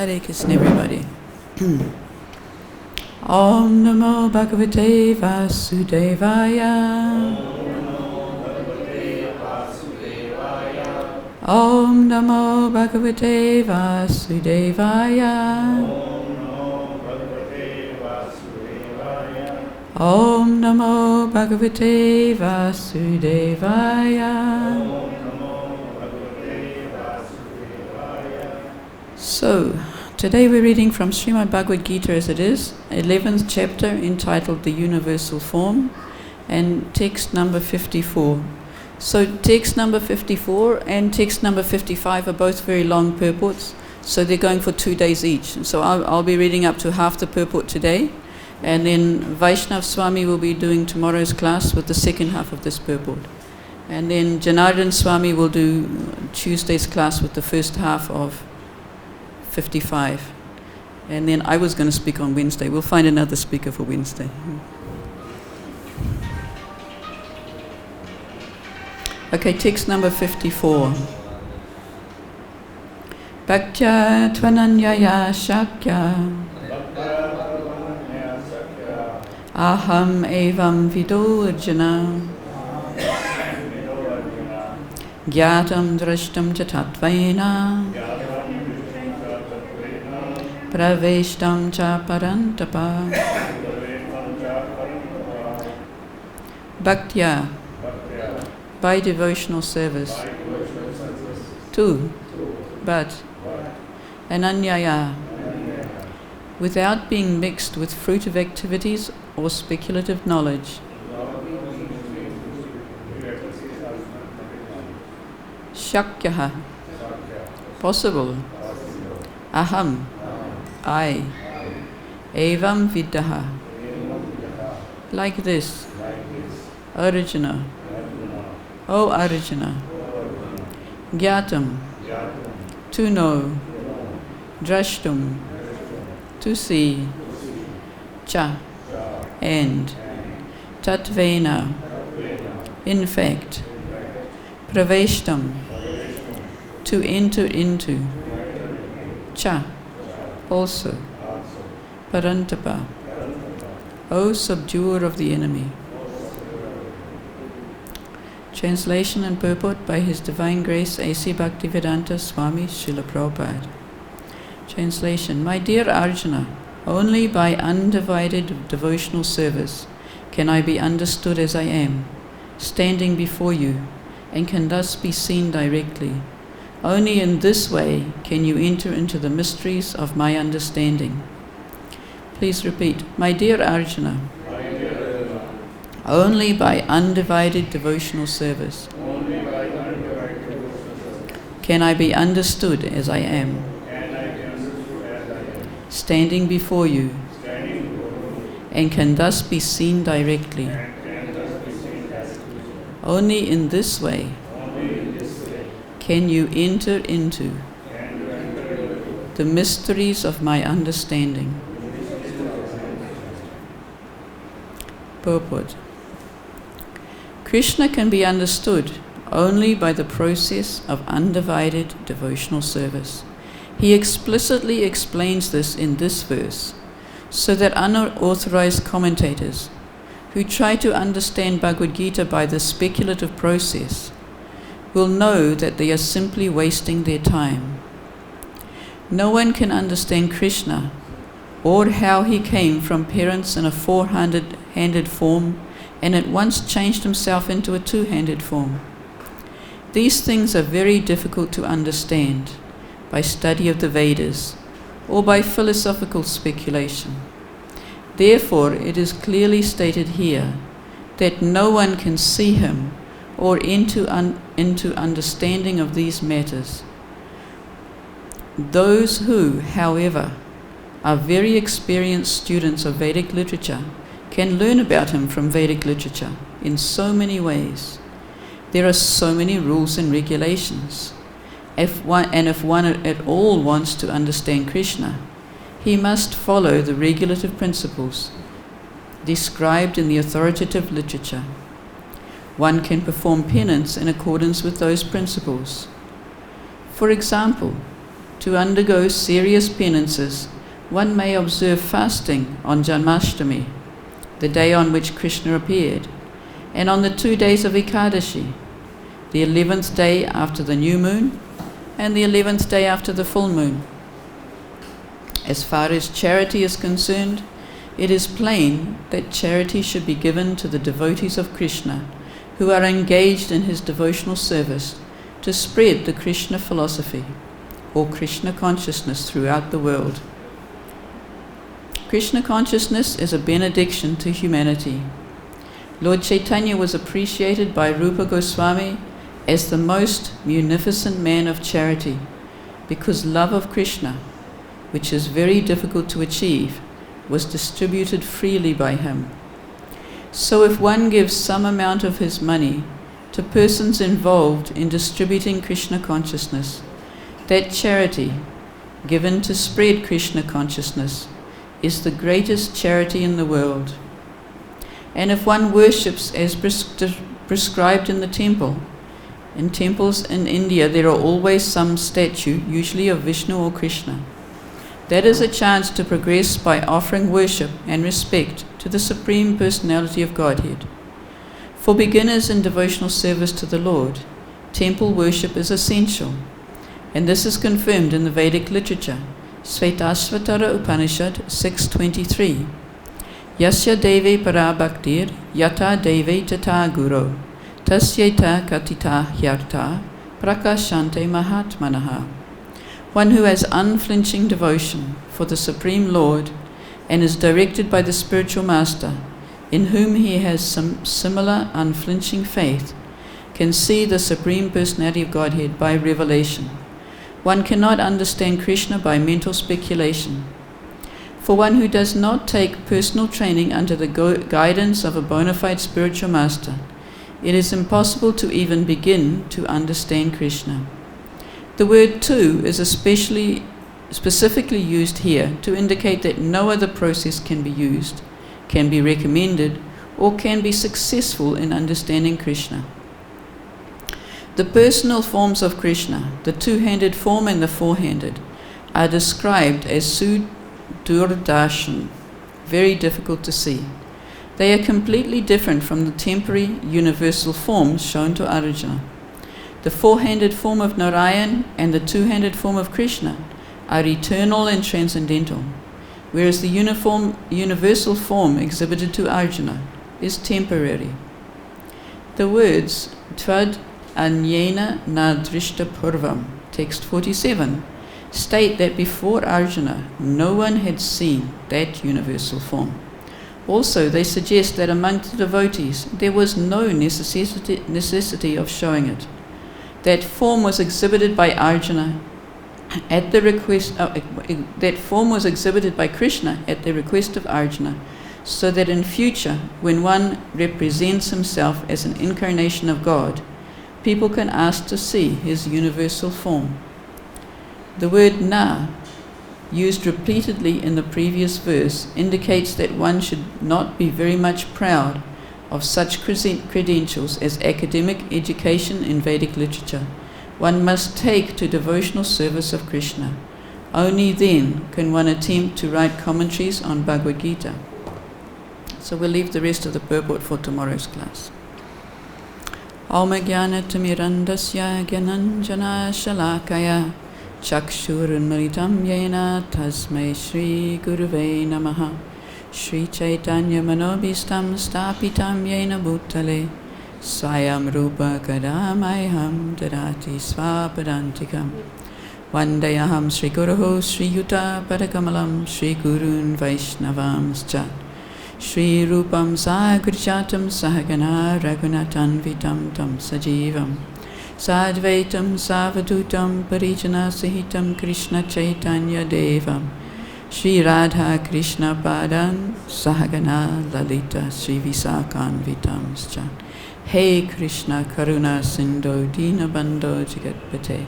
Hare Krishna, everybody. Om Namo Bhagavate Vasudevaya. Om Namo Bhagavate Vasudevaya. Om Namo Bhagavate Vasudevaya. So, today we're reading from Srimad Bhagavad-Gita as it is, 11th chapter entitled The Universal Form, and text number 54. So text number 54 and text number 55 are both very long purports, so they're going for 2 days each. And so I'll be reading up to half the purport today, and then Vaishnav Swami will be doing tomorrow's class with the second half of this purport. And then Janardhan Swami will do Tuesday's class with the first half of 55. And then I was going to speak on Wednesday. We'll find another speaker for Wednesday. Okay, text number 54. Bhaktyā ananyayā śakya. Aham evaṁ-vidho Arjuna. Jñātuṁ draṣṭuṁ tattvena. Praveṣṭuṁ paran-tapa. Bhaktyā, by devotional service. 2. But ananyayā, without being mixed with fruitive activities or speculative knowledge. Śakyaḥ, possible. Aham, I. Evam-vidhaḥ, like this. Arjuna, O Arjuna. Jñātuṁ, to know. Draṣṭum, to see. Cha, and. Tattvena, in fact. Praveṣṭum, to enter into. Cha, also. Paran-tapa, O subduer of the enemy. Translation and purport by His Divine Grace A.C. Bhaktivedanta Swami Srila Prabhupada. Translation. My dear Arjuna, only by undivided devotional service can I be understood as I am, standing before you, and can thus be seen directly. Only in this way can you enter into the mysteries of my understanding. Please repeat. My dear Arjuna, only by undivided devotional service can I be understood as I am, standing before you, and can thus be seen directly. Only in this way can you enter into the mysteries of my understanding. Purport. Krishna can be understood only by the process of undivided devotional service. He explicitly explains this in this verse, so that unauthorized commentators who try to understand Bhagavad-Gita by the speculative process will know that they are simply wasting their time. No one can understand Krishna or how he came from parents in a four-handed form and at once changed himself into a two-handed form. These things are very difficult to understand by study of the Vedas or by philosophical speculation. Therefore, it is clearly stated here that no one can see him or into understanding of these matters. Those who, however, are very experienced students of Vedic literature can learn about him from Vedic literature in so many ways. There are so many rules and regulations. If one at all wants to understand Krishna, he must follow the regulative principles described in the authoritative literature. One can perform penance in accordance with those principles. For example, to undergo serious penances, one may observe fasting on Janmashtami, the day on which Krishna appeared, and on the 2 days of Ekadashi, the 11th day after the new moon and the 11th day after the full moon. As far as charity is concerned, it is plain that charity should be given to the devotees of Krishna who are engaged in his devotional service to spread the Krishna philosophy or Krishna consciousness throughout the world. Krishna consciousness is a benediction to humanity. Lord Chaitanya was appreciated by Rupa Goswami as the most munificent man of charity because love of Krishna, which is very difficult to achieve, was distributed freely by him. So if one gives some amount of his money to persons involved in distributing Krishna consciousness, that charity, given to spread Krishna consciousness, is the greatest charity in the world. And if one worships as prescribed in the temple, in temples in India there are always some statue, usually of Vishnu or Krishna. That is a chance to progress by offering worship and respect to the Supreme Personality of Godhead. For beginners in devotional service to the Lord, temple worship is essential, and this is confirmed in the Vedic literature, Svetasvatara Upanishad 6.23. Yasya deve para bhaktir yata deve tata guru tasyeta katita hyarta prakashante mahatmanaha. One who has unflinching devotion for the Supreme Lord and is directed by the spiritual master, in whom he has some similar unflinching faith, can see the Supreme Personality of Godhead by revelation. One cannot understand Krishna by mental speculation. For one who does not take personal training under the guidance of a bona fide spiritual master, it is impossible to even begin to understand Krishna. The word "to" is specifically used here to indicate that no other process can be used, can be recommended, or can be successful in understanding Krishna. The personal forms of Krishna, the two-handed form and the four-handed, are described as sudurdarshan, very difficult to see. They are completely different from the temporary universal forms shown to Arjuna. The four-handed form of Narayan and the two-handed form of Krishna are eternal and transcendental, whereas the universal form exhibited to Arjuna is temporary. The words Tvad anyayā na drishta purvam, text 47, state that before Arjuna no one had seen that universal form. Also, they suggest that among the devotees there was no necessity of showing it. That form was exhibited by Arjuna at the request. That form was exhibited by Krishna at the request of Arjuna, so that in future, when one represents himself as an incarnation of God, people can ask to see his universal form. The word "na," used repeatedly in the previous verse, indicates that one should not be very much proud of such credentials as academic education in Vedic literature. One must take to devotional service of Krishna. Only then can one attempt to write commentaries on Bhagavad-Gita. So we'll leave the rest of the purport for tomorrow's class. Om jñātuṁ gyananjana śalakaya chakshurunmilitam yena tasmai Shri Gurave namaha. Shri Chaitanya manobhistam stapitam yena bhutale swayam rupa kadamayam dadati svapadantikam. Vandayaham Shri Guruho Shri Yuta Padakamalam Shri Gurun Vaishnavamscha Shri Rupam Sagrjatam Sahagana Raghunathanvitam Tam Sajivam Sadvaitam Savadutam Parijana Sahitam Krishna Chaitanya Devam Shri Radha Krishna Padan Sahagana Lalita Shri Visakanvitamscha. Hey Krishna Karuna Sindhu Dinabandho Jagatpate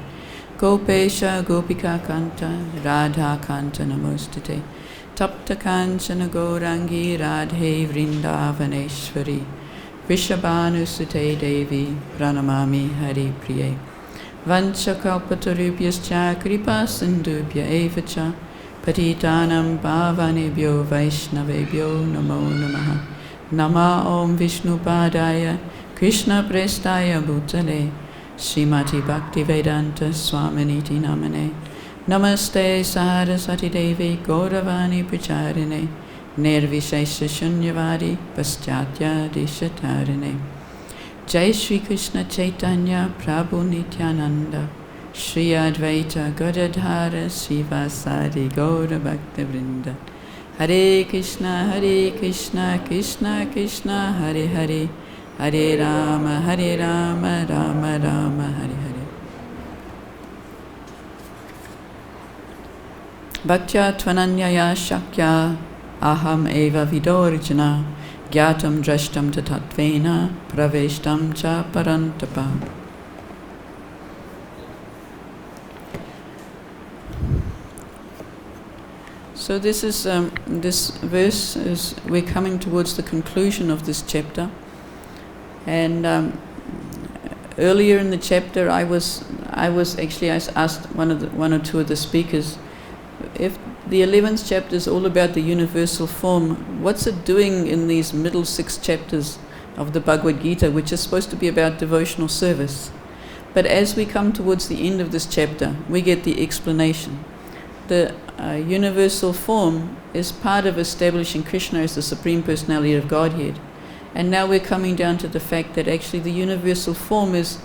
Gopesha Gopika Kanta Radha Kanta Namostate Tapta Kanchana Gaurangi Radhe Vrindavaneshwari Vrishabhanusute Devi Pranamami Hari Priye vanchakalpatarubhyascha kripa sindubhya eva cha patitanam pavanebhyo vaishnavebhyo namo namaha. Nama om Vishnupadaya Krishna prestaya bhutale Srimati Bhaktivedanta Swaminiti namane. Namaste Saraswati Devi Gauravani Pracharine Nirvishesha Shunyavadi Paschatya Deshatarine. Jai Shri Krishna Chaitanya Prabhu Nityananda Shri Advaita Gadadhara Srivasadi Gaura Bhakta Vrinda. Hare Krishna Krishna Krishna Hare Hare Hare Rama Rama Rama Hare Hare. Bhaktyā ananyayā śakya aham evaṁ-vidho rjuna jñātuṁ draṣṭum tattvena praveṣṭum ca paran-tapa. So this verse is, we're coming towards the conclusion of this chapter, and earlier in the chapter I asked one or two of the speakers, if the 11th chapter is all about the universal form, what's it doing in these middle 6 chapters of the Bhagavad-Gita, which is supposed to be about devotional service? But as we come towards the end of this chapter, we get the explanation. The universal form is part of establishing Krishna as the Supreme Personality of Godhead. And now we're coming down to the fact that actually the universal form is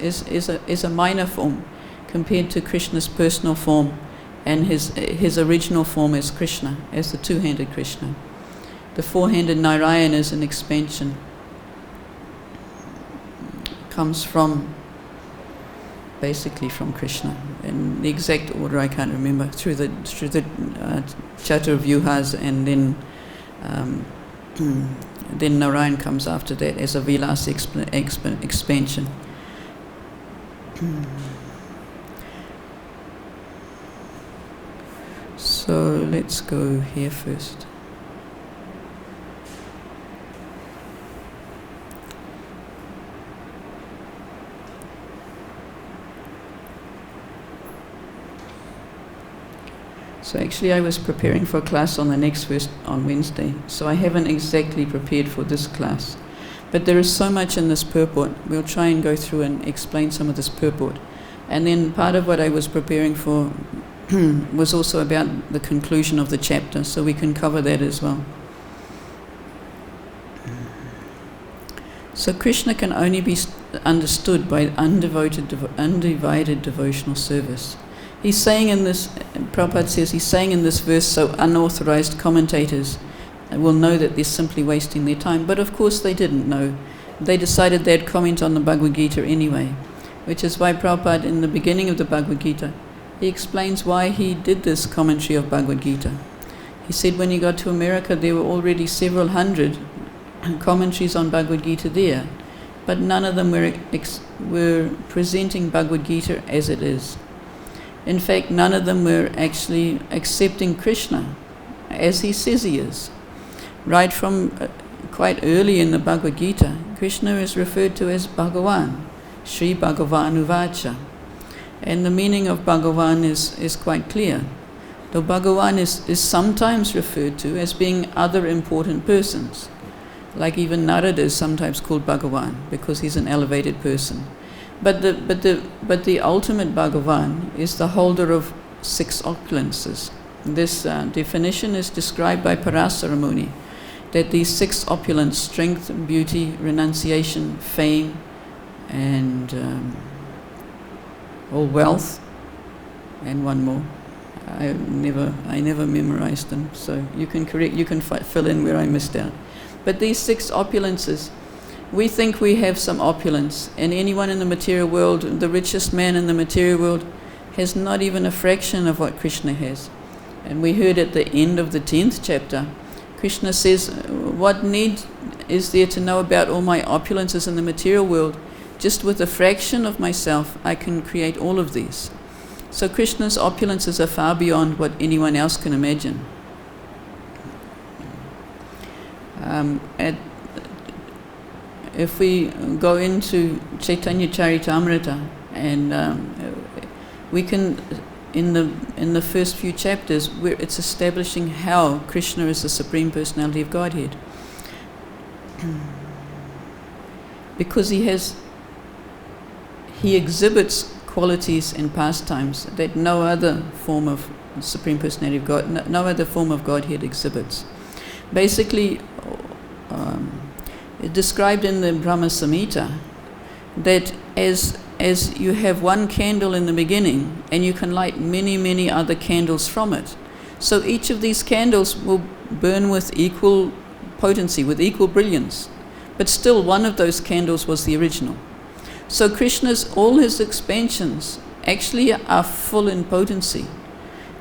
a minor form compared to Krishna's personal form and his original form as Krishna, as the two-handed Krishna. The four-handed Narayana is an expansion. Comes from, basically from Krishna. In the exact order I can't remember, through the Chaturvyuhas, and then Narayan comes after that as a Vilas expansion. So let's go here first. So actually I was preparing for a class on the next verse on Wednesday, so I haven't exactly prepared for this class. But there is so much in this purport. We'll try and go through and explain some of this purport. And then part of what I was preparing for was also about the conclusion of the chapter, so we can cover that as well. So Krishna can only be understood by undivided devotional service. He's saying in this, Prabhupada says, he's saying in this verse so unauthorized commentators will know that they're simply wasting their time. But of course they didn't know. They decided they'd comment on the Bhagavad-Gita anyway, which is why Prabhupada, in the beginning of the Bhagavad-Gita, he explains why he did this commentary of Bhagavad-Gita. He said when he got to America there were already several hundred commentaries on Bhagavad-Gita there, but none of them were presenting Bhagavad-Gita as it is. In fact, none of them were actually accepting Krishna as he says he is. Right from quite early in the Bhagavad-Gita, Krishna is referred to as Bhagavan, Sri Bhagavan Uvacha. And the meaning of Bhagavan is quite clear. Though Bhagavan is sometimes referred to as being other important persons. Like even Narada is sometimes called Bhagavan because he's an elevated person. But the ultimate Bhagavan is the holder of 6 opulences. This definition is described by Parasara Muni, that these 6 opulence, strength, beauty, renunciation, fame, and wealth, and one more. I never memorized them, so you can fill in where I missed out. But these 6 opulences, we think we have some opulence, and anyone in the material world, the richest man in the material world, has not even a fraction of what Krishna has. And we heard at the end of the 10th chapter, Krishna says, what need is there to know about all my opulences in the material world? Just with a fraction of myself, I can create all of these. So Krishna's opulences are far beyond what anyone else can imagine. If we go into Chaitanya Charitamrita, and we can, in the first few chapters, where it's establishing how Krishna is the Supreme Personality of Godhead. Because he exhibits qualities and pastimes that no other form of Supreme Personality of God, no other form of Godhead exhibits. Basically, it's described in the Brahma Samhita that as you have one candle in the beginning and you can light many, many other candles from it. So each of these candles will burn with equal potency, with equal brilliance. But still one of those candles was the original. So Krishna's, all his expansions actually are full in potency,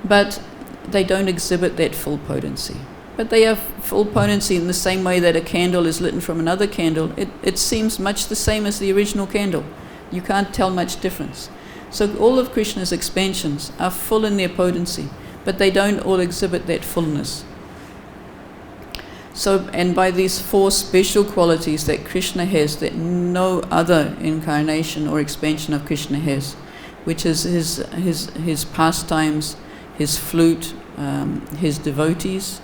but they don't exhibit that full potency. But they have full potency in the same way that a candle is lit from another candle. It seems much the same as the original candle. You can't tell much difference. So all of Krishna's expansions are full in their potency, but they don't all exhibit that fullness. So, and by these four special qualities that Krishna has that no other incarnation or expansion of Krishna has, which is his pastimes, his flute, his devotees,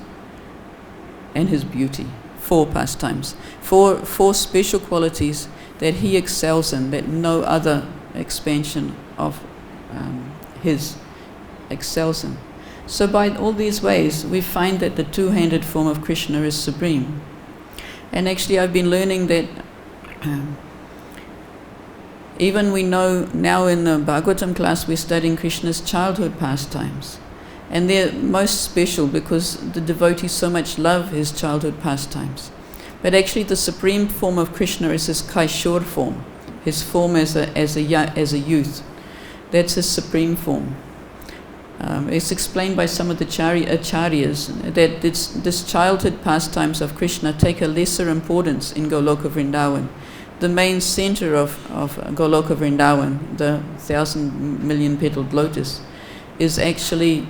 and his beauty. Four pastimes. Four special qualities that he excels in, that no other expansion of his excels in. So by all these ways, we find that the two-handed form of Krishna is supreme. And actually I've been learning that even we know now in the Bhagavatam class we're studying Krishna's childhood pastimes. And they're most special because the devotees so much love his childhood pastimes. But actually the supreme form of Krishna is his Kaishor form, his form as a youth. That's his supreme form. It's explained by some of the acharyas that this childhood pastimes of Krishna take a lesser importance in Goloka Vrindavan. The main center of Goloka Vrindavan, the 1,000,000,000 lotus, is actually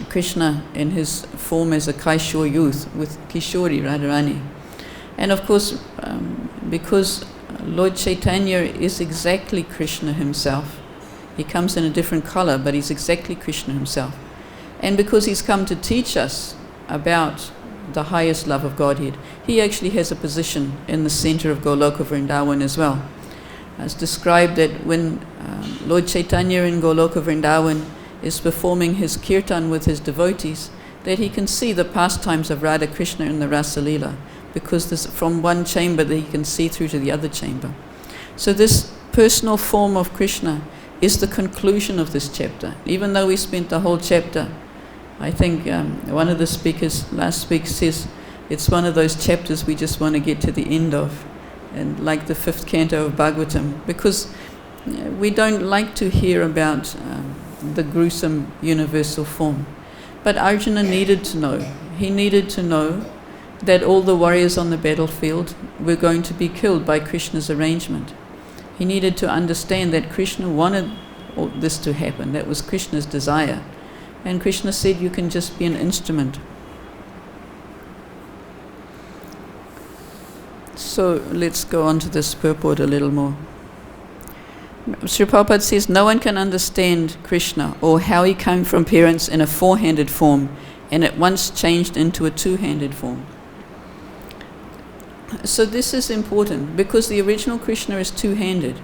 Krishna in his form as a Kaishor youth with Kishori Radharani. And of course, because Lord Chaitanya is exactly Krishna himself, he comes in a different color, but he's exactly Krishna himself. And because he's come to teach us about the highest love of Godhead, he actually has a position in the center of Goloka Vrindavan as well. It's described that when Lord Chaitanya in Goloka Vrindavan is performing his kirtan with his devotees, that he can see the pastimes of Radha Krishna in the Rasa Leela, because this, from one chamber that he can see through to the other chamber. So this personal form of Krishna is the conclusion of this chapter. Even though we spent the whole chapter, I think one of the speakers last week says it's one of those chapters we just want to get to the end of, and like the 5th canto of Bhagavatam, because we don't like to hear about the gruesome universal form. But Arjuna needed to know. He needed to know that all the warriors on the battlefield were going to be killed by Krishna's arrangement. He needed to understand that Krishna wanted all this to happen. That was Krishna's desire. And Krishna said, you can just be an instrument. So let's go on to this purport a little more. Sri Prabhupada says, no one can understand Krishna or how he came from parents in a four-handed form and at once changed into a two-handed form. So this is important because the original Krishna is two-handed.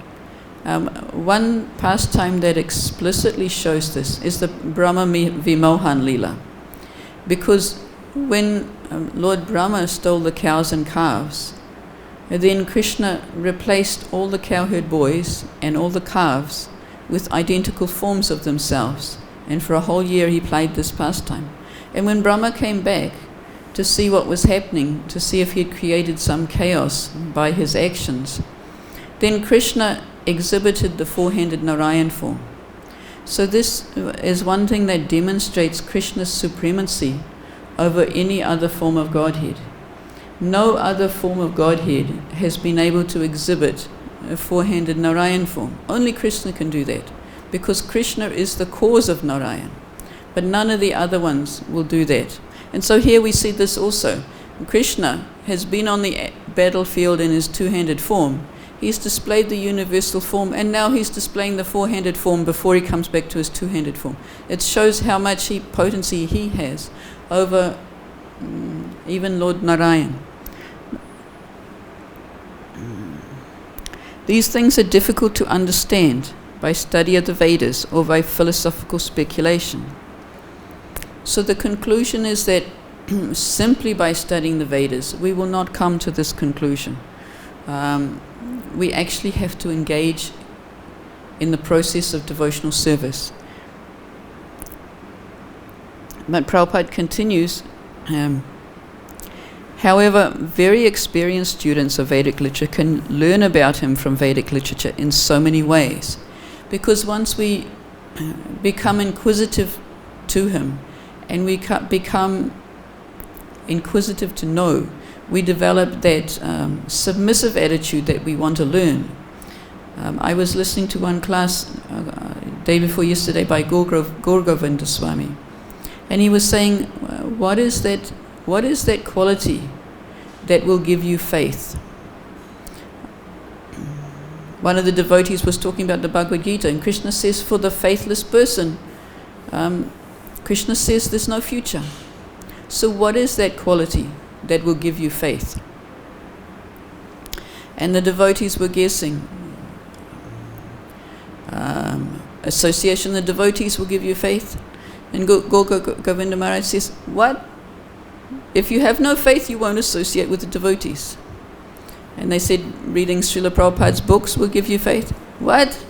One pastime that explicitly shows this is the Brahma Vimohan Leela. Because when Lord Brahma stole the cows and calves, then Krishna replaced all the cowherd boys and all the calves with identical forms of themselves. And for a whole year he played this pastime. And when Brahma came back to see what was happening, to see if he had created some chaos by his actions, then Krishna exhibited the four-handed Narayan form. So this is one thing that demonstrates Krishna's supremacy over any other form of Godhead. No other form of Godhead has been able to exhibit a four-handed Narayan form. Only Krishna can do that, because Krishna is the cause of Narayan. But none of the other ones will do that. And so here we see this also. Krishna has been on the battlefield in his two-handed form, He's displayed the universal form, and now he's displaying the four-handed form before he comes back to his two-handed form. It shows how much potency he has over even Lord Narayan. These things are difficult to understand by study of the Vedas or by philosophical speculation. So the conclusion is that simply by studying the Vedas, we will not come to this conclusion. We actually have to engage in the process of devotional service. But Prabhupada continues, however, very experienced students of Vedic literature can learn about him from Vedic literature in so many ways. Because once we become inquisitive to him, and we become inquisitive to know, we develop that submissive attitude that we want to learn. I was listening to one class day before yesterday by Govinda Swami, and he was saying, what is that quality that will give you faith? One of the devotees was talking about the Bhagavad-Gita, and Krishna says, for the faithless person, Krishna says there's no future. So what is that quality that will give you faith? And the devotees were guessing. Association, the devotees will give you faith. And Govinda Maharaj says, what? If you have no faith, you won't associate with the devotees. And they said, reading Srila Prabhupada's books will give you faith. What?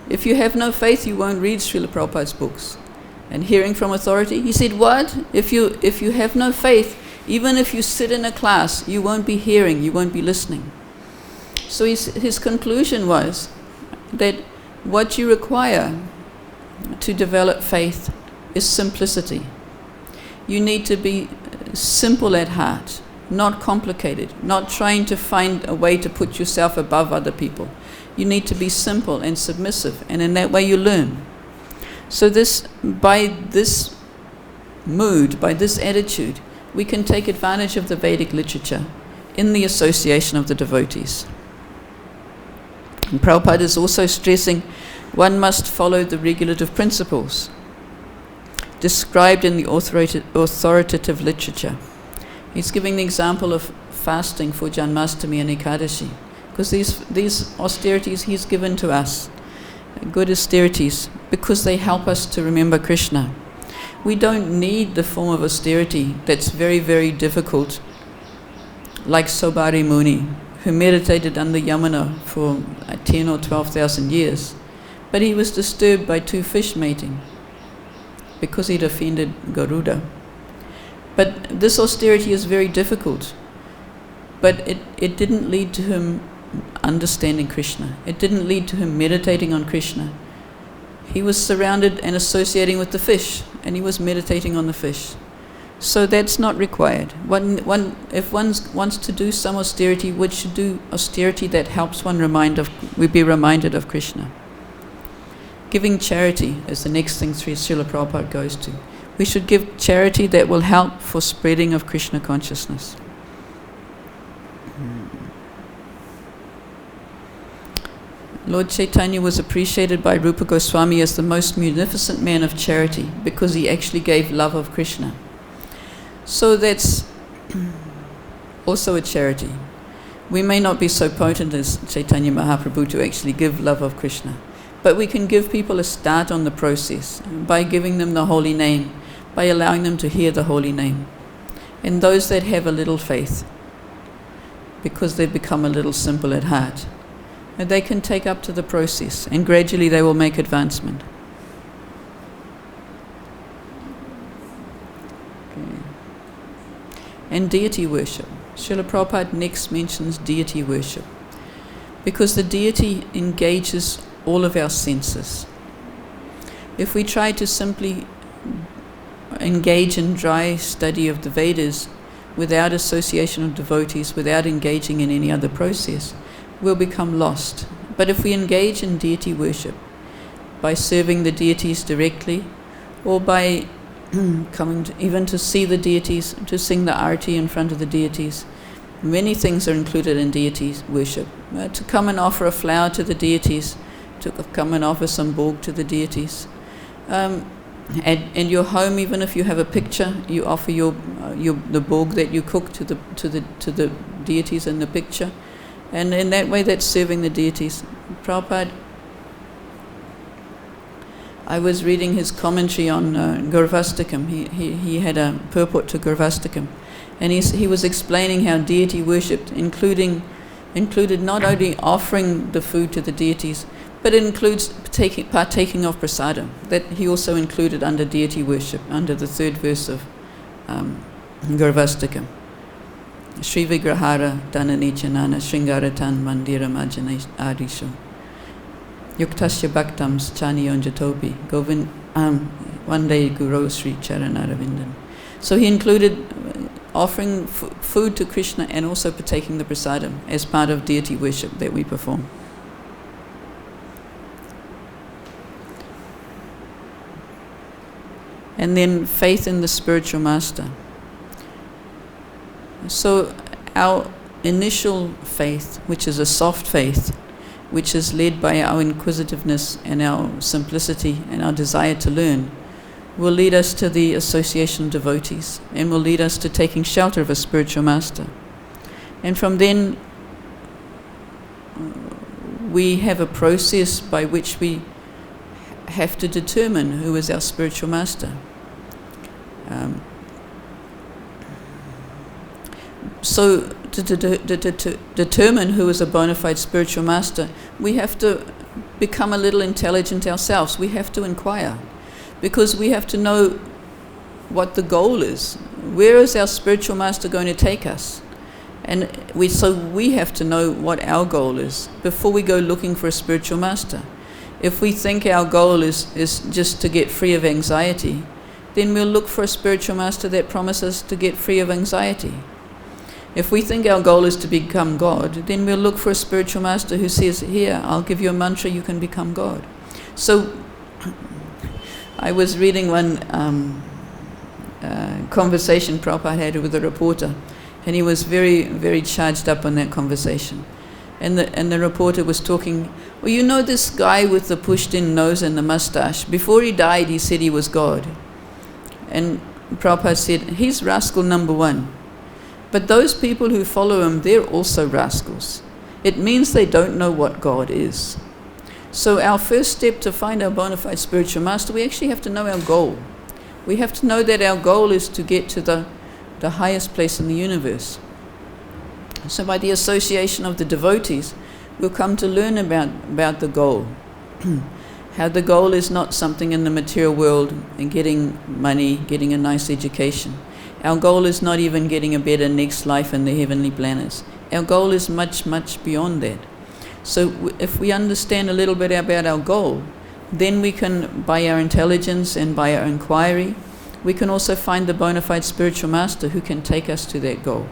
If you have no faith, you won't read Srila Prabhupada's books. And hearing from authority, he said, what? If you have no faith, even if you sit in a class, you won't be hearing, you won't be listening. So his conclusion was that what you require to develop faith is simplicity. You need to be simple at heart, not complicated, not trying to find a way to put yourself above other people. You need to be simple and submissive, and in that way you learn. So by this mood, by this attitude, we can take advantage of the Vedic literature in the association of the devotees. And Prabhupada is also stressing one must follow the regulative principles described in the authoritative literature. He's giving the example of fasting for Janmashtami and Ekadashi, because these austerities he's given to us, good austerities, because they help us to remember Krishna. We don't need the form of austerity that's very, very difficult, like Sobari Muni, who meditated under Yamuna for 10 or 12,000 years. But he was disturbed by two fish mating because he'd offended Garuda. But this austerity is very difficult. But it didn't lead to him understanding Krishna. It didn't lead to him meditating on Krishna. He was surrounded and associating with the fish, and he was meditating on the fish. So that's not required. If one wants to do some austerity, one should do austerity that helps one be reminded of Krishna. Giving charity is the next thing Srila Prabhupada goes to. We should give charity that will help for spreading of Krishna consciousness. Lord Chaitanya was appreciated by Rupa Goswami as the most munificent man of charity because he actually gave love of Krishna. So that's also a charity. We may not be so potent as Chaitanya Mahaprabhu to actually give love of Krishna, but we can give people a start on the process by giving them the holy name, by allowing them to hear the holy name. And those that have a little faith, because they've become a little simple at heart, and they can take up to the process, and gradually they will make advancement. Okay. And deity worship. Srila Prabhupada next mentions deity worship, because the deity engages all of our senses. If we try to simply engage in dry study of the Vedas without association of devotees, without engaging in any other process, we'll become lost. But if we engage in deity worship by serving the deities directly, or by coming even to see the deities, to sing the arati in front of the deities, Many things are included in deities worship. To come and offer a flower to the deities, to come and offer some bhog to the deities. And your home, even if you have a picture, you offer the bhog that you cook to the deities in the picture, and in that way, that's serving the deities. Prabhupada, I was reading his commentary on Gurvastakam. He had a purport to Gurvastakam, and he was explaining how deity worshipped included not only offering the food to the deities, but it includes partaking of prasadam. That he also included under deity worship, under the third verse of Gurvastakam. Sri Vigrahara Dhanani Chanana Shringaratan Mandiram Arisho Yuktasya Bhaktams Chaniyon Jatobi Govind one day Guru Sri Charanaravindan. So he included offering food to Krishna and also partaking the prasadam as part of deity worship that we perform. And then faith in the spiritual master. So our initial faith, which is a soft faith, which is led by our inquisitiveness and our simplicity and our desire to learn, will lead us to the association of devotees and will lead us to taking shelter of a spiritual master. And from then we have a process by which we have to determine who is our spiritual master. So to determine who is a bona fide spiritual master, we have to become a little intelligent ourselves. We have to inquire, because we have to know what the goal is. Where is our spiritual master going to take us? And we have to know what our goal is before we go looking for a spiritual master. If we think our goal is just to get free of anxiety, then we'll look for a spiritual master that promises to get free of anxiety. If we think our goal is to become God, then we'll look for a spiritual master who says, here, I'll give you a mantra, you can become God. So I was reading one conversation Prabhupada had with a reporter, and he was very, very charged up on that conversation. And the reporter was talking, well, you know this guy with the pushed-in nose and the mustache, before he died he said he was God. And Prabhupada said, he's rascal number one. But those people who follow him, they're also rascals. It means they don't know what God is. So our first step to find our bona fide spiritual master, we actually have to know our goal. We have to know that our goal is to get to the highest place in the universe. So by the association of the devotees, we'll come to learn about the goal. How the goal is not something in the material world and getting money, getting a nice education. Our goal is not even getting a better next life in the heavenly planets. Our goal is much, much beyond that. So if we understand a little bit about our goal, then we can, by our intelligence and by our inquiry, we can also find the bona fide spiritual master who can take us to that goal.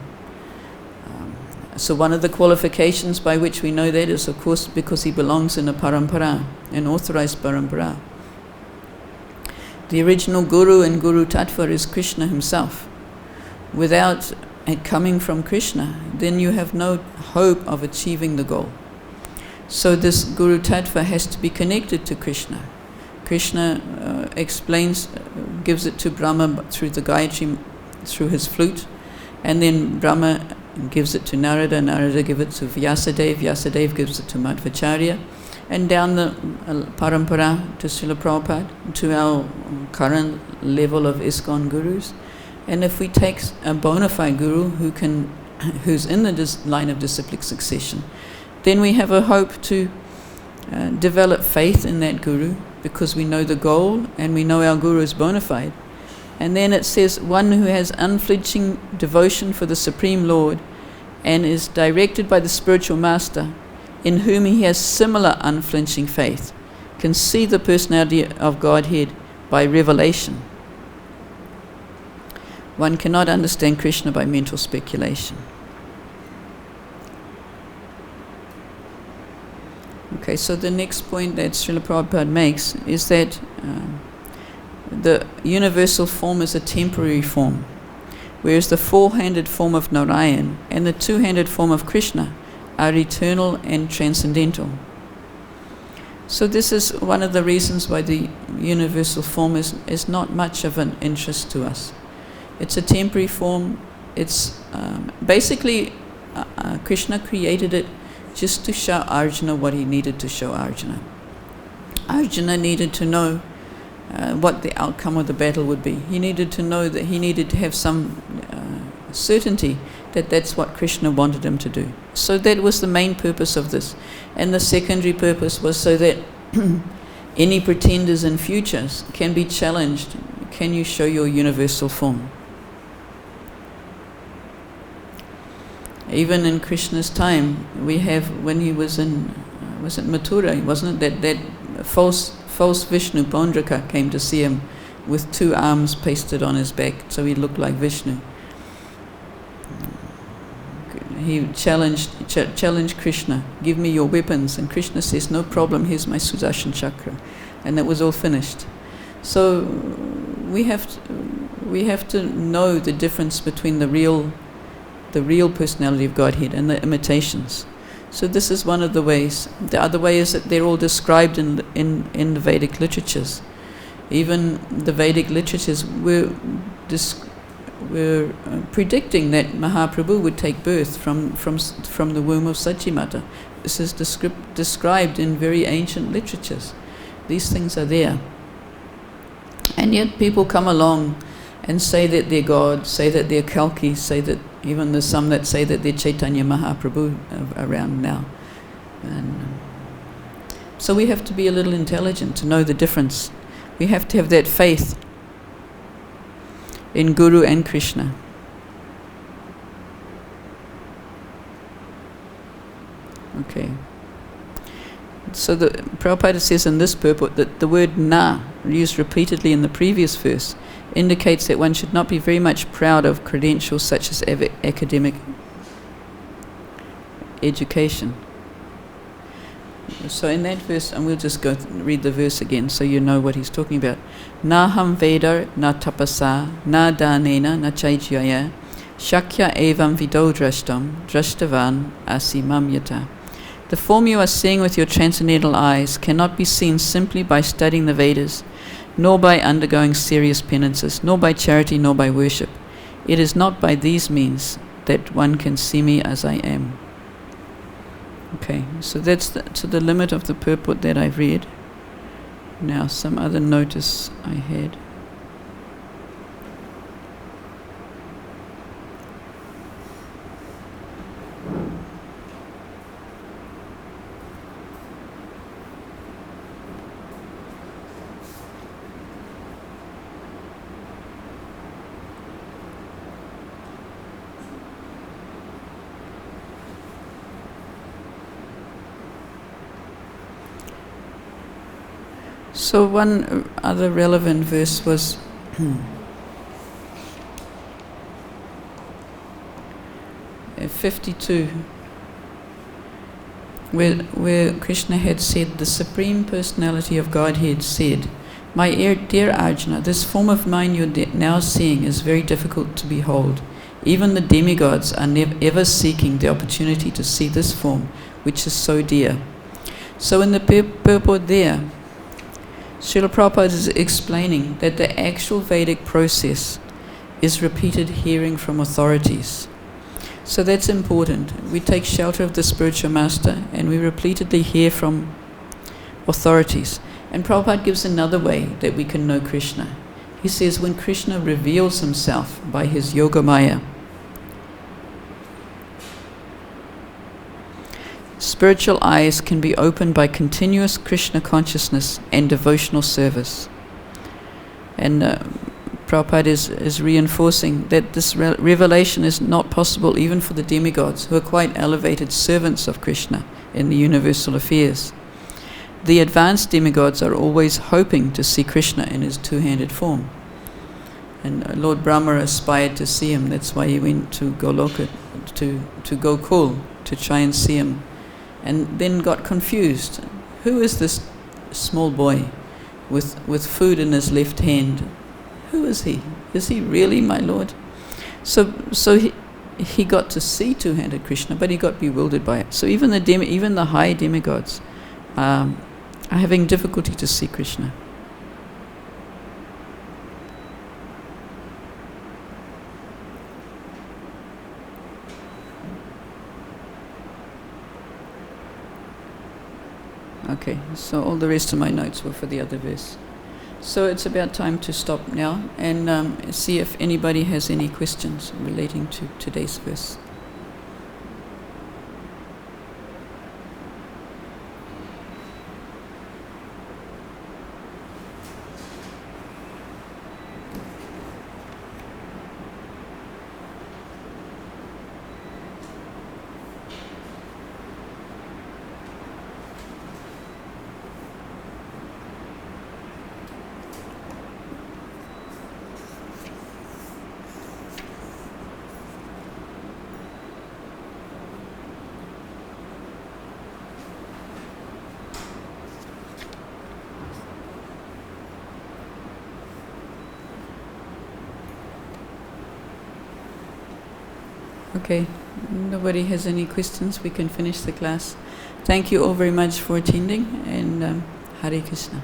So one of the qualifications by which we know that is, of course, because he belongs in a parampara, an authorized parampara. The original guru and guru tattva is Krishna himself. Without it coming from Krishna, then you have no hope of achieving the goal. So this guru tattva has to be connected to Krishna. Krishna gives it to Brahma through the Gayatri, through his flute, and then Brahma gives it to Narada, Narada gives it to Vyasadeva, Vyasadeva gives it to Madhvacharya, and down the parampara to Srila Prabhupada, to our current level of ISKCON gurus. And if we take a bona fide guru who's in the line of disciplic succession, then we have a hope to develop faith in that guru, because we know the goal and we know our guru is bona fide. And then it says, one who has unflinching devotion for the Supreme Lord and is directed by the spiritual master, in whom he has similar unflinching faith, can see the personality of Godhead by revelation. One cannot understand Krishna by mental speculation. Okay, so the next point that Srila Prabhupada makes is that the universal form is a temporary form. whereas the four-handed form of Narayan and the two-handed form of Krishna are eternal and transcendental. So this is one of the reasons why the universal form is not much of an interest to us. It's a temporary form. It's basically Krishna created it just to show Arjuna what he needed to show Arjuna. Arjuna needed to know what the outcome of the battle would be. He needed to know that he needed to have some certainty that that's what Krishna wanted him to do. So that was the main purpose of this. And the secondary purpose was so that any pretenders in futures can be challenged. Can you show your universal form? Even in Krishna's time, we have, when he was in, was it Mathura, wasn't it, that false Vishnu, Pondraka, came to see him with two arms pasted on his back, so he looked like Vishnu. He challenged Krishna, give me your weapons, and Krishna says, no problem, here's my Sudarshan chakra. And that was all finished. So we have to know the difference between the real personality of Godhead and the imitations. So this is one of the ways. The other way is that they're all described in the Vedic literatures. Even the Vedic literatures were predicting that Mahaprabhu would take birth from the womb of Sachimata. This is described in very ancient literatures. These things are there. And yet people come along and say that they're God, say that they're Kalki, say that even there's some that say that they're Chaitanya Mahaprabhu around now. And so we have to be a little intelligent to know the difference. We have to have that faith in Guru and Krishna. Okay. So the Prabhupada says in this purport that the word na, used repeatedly in the previous verse, indicates that one should not be very much proud of credentials such as academic education. So in that verse, and we'll just go read the verse again so you know what he's talking about. Na aham vedar na tapasa, na danena na jñātuṁ, śakya evam-vidho draṣṭum, draṣṭavan asimam yata. The form you are seeing with your transcendental eyes cannot be seen simply by studying the Vedas, nor by undergoing serious penances, nor by charity, nor by worship. It is not by these means that one can see me as I am. Okay, so that's to the limit of the purport that I've read. Now some other notice I had. So one other relevant verse was 52, where Krishna had said, the Supreme Personality of Godhead said, my dear Arjuna, this form of mine you're now seeing is very difficult to behold. Even the demigods are ever seeking the opportunity to see this form, which is so dear. So in the purport there, Srila Prabhupada is explaining that the actual Vedic process is repeated hearing from authorities. So that's important. We take shelter of the spiritual master and we repeatedly hear from authorities. And Prabhupada gives another way that we can know Krishna. He says when Krishna reveals himself by his Yogamaya, spiritual eyes can be opened by continuous Krishna consciousness and devotional service. And Prabhupada is reinforcing that this revelation is not possible even for the demigods, who are quite elevated servants of Krishna in the universal affairs. The advanced demigods are always hoping to see Krishna in his two-handed form. And Lord Brahma aspired to see him. That's why he went to Goloka, to Gokul, to try and see him. And then got confused. Who is this small boy with food in his left hand? Who is he? Is he really my Lord? So he got to see two-handed Krishna, but he got bewildered by it. So even the high demigods are having difficulty to see Krishna. Okay, so all the rest of my notes were for the other verse. So it's about time to stop now and see if anybody has any questions relating to today's verse. Okay, nobody has any questions, we can finish the class. Thank you all very much for attending, and Hare Krishna.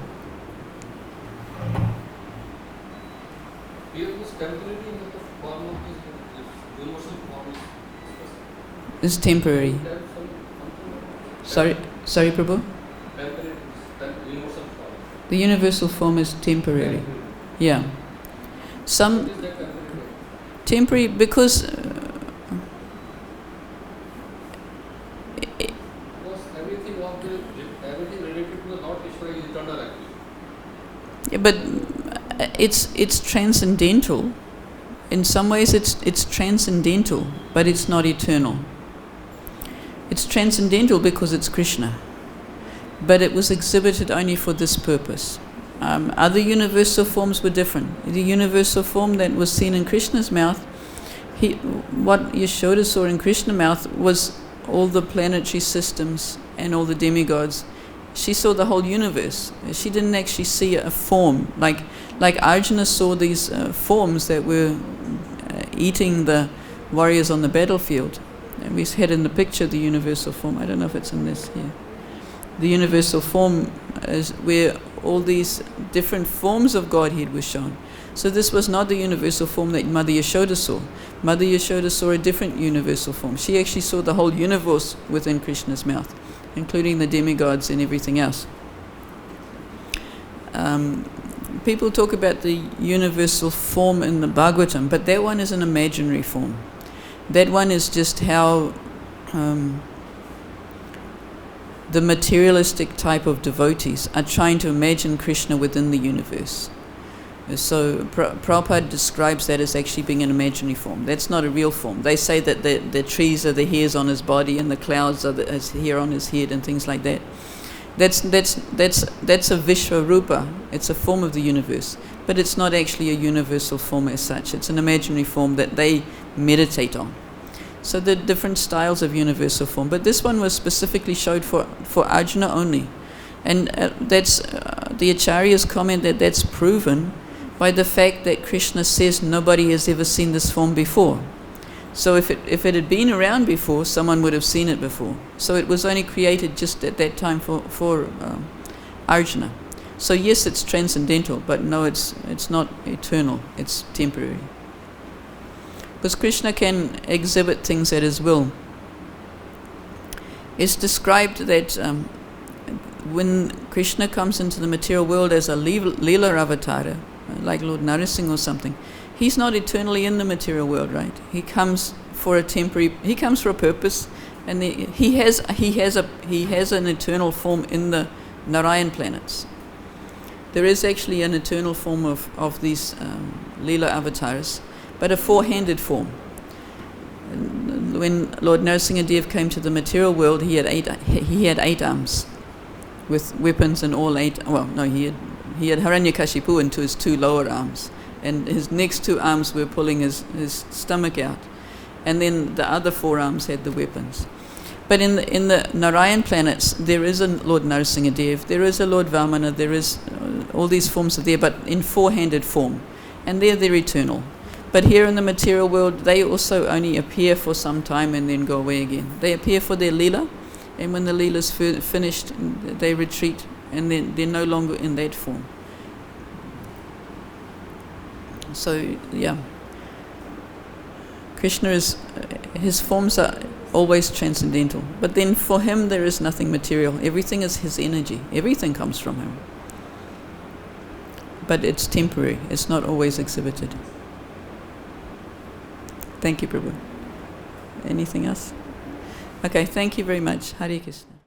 Here is temporary in the form of this universal form It's temporary. Sorry, Prabhu? Temporary, universal form. The universal form is temporary. Yeah. Some What is that temporary temporary? because Because everything related to the Lord Krishna is eternal actually. yeah, but it's transcendental. In some ways it's transcendental, but it's not eternal. It's transcendental because it's Krishna, but it was exhibited only for this purpose. Other universal forms were different. The universal form that was seen in Krishna's mouth, what Yashoda saw in Krishna's mouth was all the planetary systems and all the demigods. She saw the whole universe. She didn't actually see a form. Like Arjuna saw these forms that were eating the warriors on the battlefield. And we had in the picture the universal form. I don't know if it's in this here. The universal form is where all these different forms of Godhead were shown. So this was not the universal form that Mother Yashoda saw. Mother Yashoda saw a different universal form. She actually saw the whole universe within Krishna's mouth, including the demigods and everything else. People talk about the universal form in the Bhagavatam, but that one is an imaginary form. That one is just how the materialistic type of devotees are trying to imagine Krishna within the universe. So Prabhupada describes that as actually being an imaginary form. That's not a real form. They say that the trees are the hairs on his body and the clouds are the hair on his head and things like that. That's a Vishwarupa. It's a form of the universe, but it's not actually a universal form as such. It's an imaginary form that they meditate on. So there are different styles of universal form, but this one was specifically showed for Arjuna only. And that's the Acharyas comment that's proven by the fact that Krishna says nobody has ever seen this form before. So if it had been around before, someone would have seen it before. So it was only created just at that time for Arjuna. So yes, it's transcendental, but no, it's not eternal. It's temporary. Because Krishna can exhibit things at his will. It's described that when Krishna comes into the material world as a Leela avatara, like Lord Narasimha or something, he's not eternally in the material world, right? He comes for a purpose, and he has an eternal form in the Narayan planets. There is actually an eternal form of these Leela avatars, but a four-handed form. When Lord Narasimha came to the material world, he had eight arms, with weapons and all eight. Well, no, he had Hiranyakashipu into his two lower arms, and his next two arms were pulling his stomach out, and then the other four arms had the weapons. But in the Narayan planets, there is a Lord Narasimha, there is a Lord Vamana, there is all these forms are there, but in four-handed form, and they're eternal. But here in the material world, they also only appear for some time and then go away again. They appear for their lila, and when the lila is finished, they retreat, and then they're no longer in that form. So, yeah. Krishna is, his forms are always transcendental. But then for him there is nothing material. Everything is his energy. Everything comes from him. But it's temporary. It's not always exhibited. Thank you, Prabhu. Anything else? Okay, thank you very much. Hare Krishna.